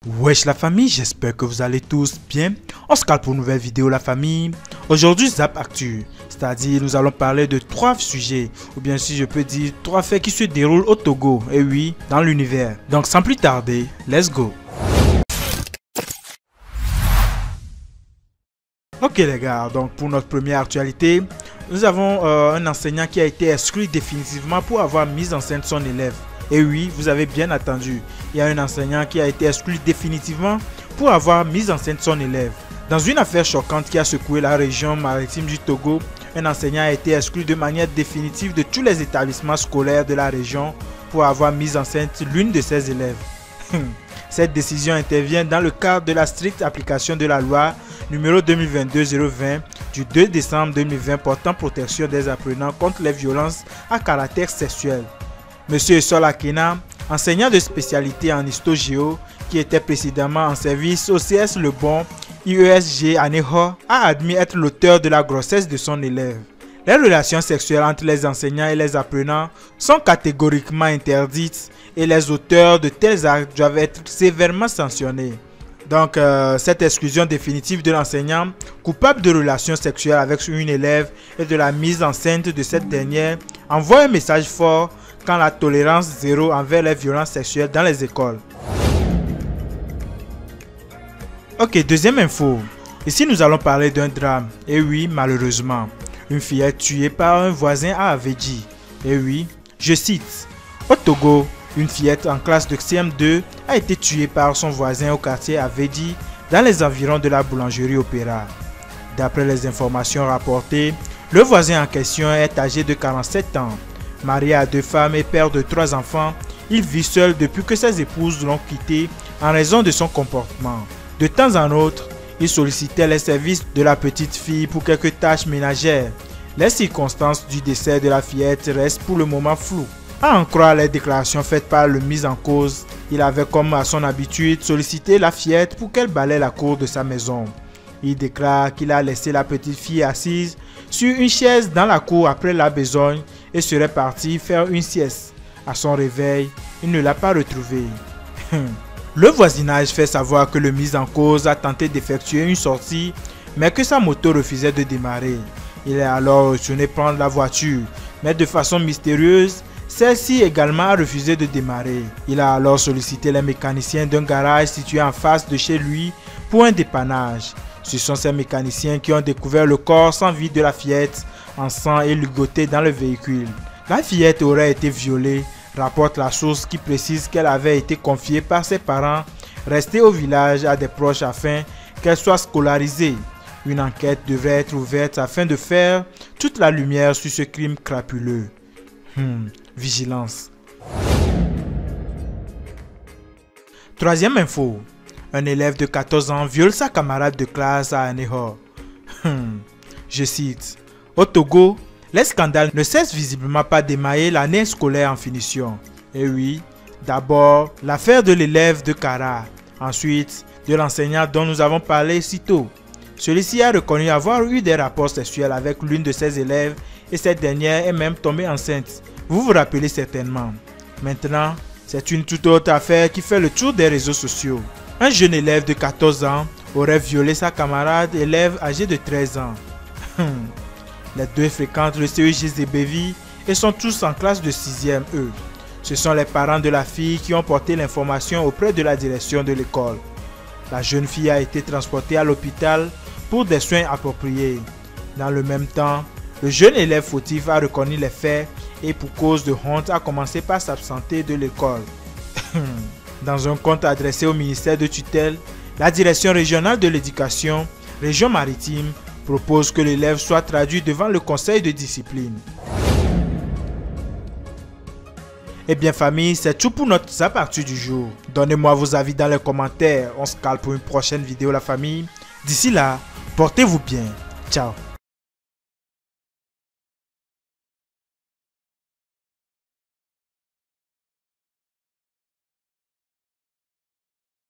Wesh la famille, j'espère que vous allez tous bien. On se calme pour une nouvelle vidéo la famille. Aujourd'hui Zap Actu, c'est-à-dire nous allons parler de 3 sujets, ou bien si je peux dire 3 faits qui se déroulent au Togo, et oui, dans l'univers. Donc sans plus tarder, let's go. Ok les gars, donc pour notre première actualité, nous avons un enseignant qui a été exclu définitivement pour avoir mis en scène son élève. Et oui, vous avez bien entendu, il y a un enseignant qui a été exclu définitivement pour avoir mis en scène son élève. Dans une affaire choquante qui a secoué la région maritime du Togo, un enseignant a été exclu de manière définitive de tous les établissements scolaires de la région pour avoir mis en scène l'une de ses élèves. Cette décision intervient dans le cadre de la stricte application de la loi numéro 2022-020 du 2 décembre 2020 portant protection des apprenants contre les violences à caractère sexuel. Monsieur Sol Akena, enseignant de spécialité en histo-géo qui était précédemment en service au CS Le Bon IESG à Neho, a admis être l'auteur de la grossesse de son élève. Les relations sexuelles entre les enseignants et les apprenants sont catégoriquement interdites et les auteurs de tels actes doivent être sévèrement sanctionnés. Donc, cette exclusion définitive de l'enseignant coupable de relations sexuelles avec une élève et de la mise en scène de cette dernière envoie un message fort quant à la tolérance zéro envers les violences sexuelles dans les écoles. Ok, deuxième info. Ici, nous allons parler d'un drame. Et oui, malheureusement, une fillette tuée par un voisin à Avedji. Et oui, je cite, au Togo, une fillette en classe de CM2 a été tuée par son voisin au quartier Avedji dans les environs de la boulangerie Opéra. D'après les informations rapportées, le voisin en question est âgé de 47 ans. Marié à 2 femmes et père de 3 enfants, il vit seul depuis que ses épouses l'ont quitté en raison de son comportement. De temps en autre, il sollicitait les services de la petite fille pour quelques tâches ménagères. Les circonstances du décès de la fillette restent pour le moment floues. À en croire les déclarations faites par le mis en cause, il avait comme à son habitude sollicité la fillette pour qu'elle balaie la cour de sa maison. Il déclare qu'il a laissé la petite fille assise sur une chaise dans la cour après la besogne et serait parti faire une sieste. À son réveil, il ne l'a pas retrouvée. Le voisinage fait savoir que le mis en cause a tenté d'effectuer une sortie, mais que sa moto refusait de démarrer. Il est alors retourné prendre la voiture, mais de façon mystérieuse, celle-ci également a refusé de démarrer. Il a alors sollicité les mécaniciens d'un garage situé en face de chez lui pour un dépannage. Ce sont ces mécaniciens qui ont découvert le corps sans vie de la fillette en sang et ligoté dans le véhicule. La fillette aurait été violée, rapporte la source qui précise qu'elle avait été confiée par ses parents restés au village à des proches afin qu'elle soit scolarisée. Une enquête devrait être ouverte afin de faire toute la lumière sur ce crime crapuleux. Vigilance. Troisième info. Un élève de 14 ans viole sa camarade de classe à Anéhor. Je cite. Au Togo, les scandales ne cessent visiblement pas d'émailler l'année scolaire en finition. Et oui, d'abord l'affaire de l'élève de Kara, ensuite de l'enseignant dont nous avons parlé si tôt. Celui-ci a reconnu avoir eu des rapports sexuels avec l'une de ses élèves et cette dernière est même tombée enceinte. Vous vous rappelez certainement. Maintenant, c'est une toute autre affaire qui fait le tour des réseaux sociaux. Un jeune élève de 14 ans aurait violé sa camarade élève âgée de 13 ans. Les deux fréquentent le CEG Zébevi et sont tous en classe de 6e E. Ce sont les parents de la fille qui ont porté l'information auprès de la direction de l'école. La jeune fille a été transportée à l'hôpital pour des soins appropriés. Dans le même temps, le jeune élève fautif a reconnu les faits et pour cause de honte a commencé par s'absenter de l'école. Dans un compte adressé au ministère de tutelle, la direction régionale de l'éducation, région maritime, propose que l'élève soit traduit devant le conseil de discipline. Eh bien famille, c'est tout pour notre Zap Actu du jour. Donnez-moi vos avis dans les commentaires. On se cale pour une prochaine vidéo la famille. D'ici là, portez-vous bien. Ciao.